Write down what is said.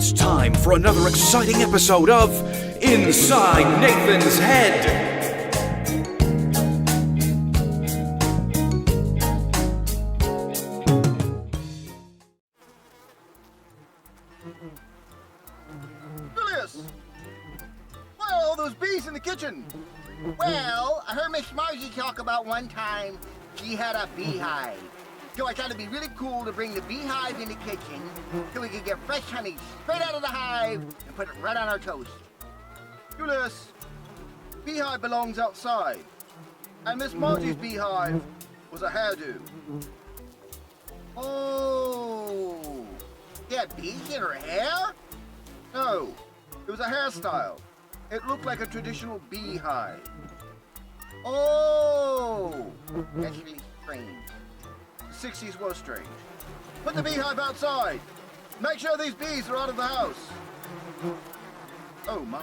It's time for another exciting episode of Inside Nathan's Head. Julius! Why are all those bees in the kitchen? Well, I heard Miss Margie talk about one time she had a beehive. So I thought it'd be really cool to bring the beehive in the kitchen so we could get fresh honey straight out of the hive and put it right on our toast. Julius, beehive belongs outside. And Miss Margie's beehive was a hairdo. Oh, she had bees in her hair? No, it was a hairstyle. It looked like a traditional beehive. Oh, that's really strange. The 60s was strange. Put the beehive outside. Make sure these bees are out of the house. Oh my.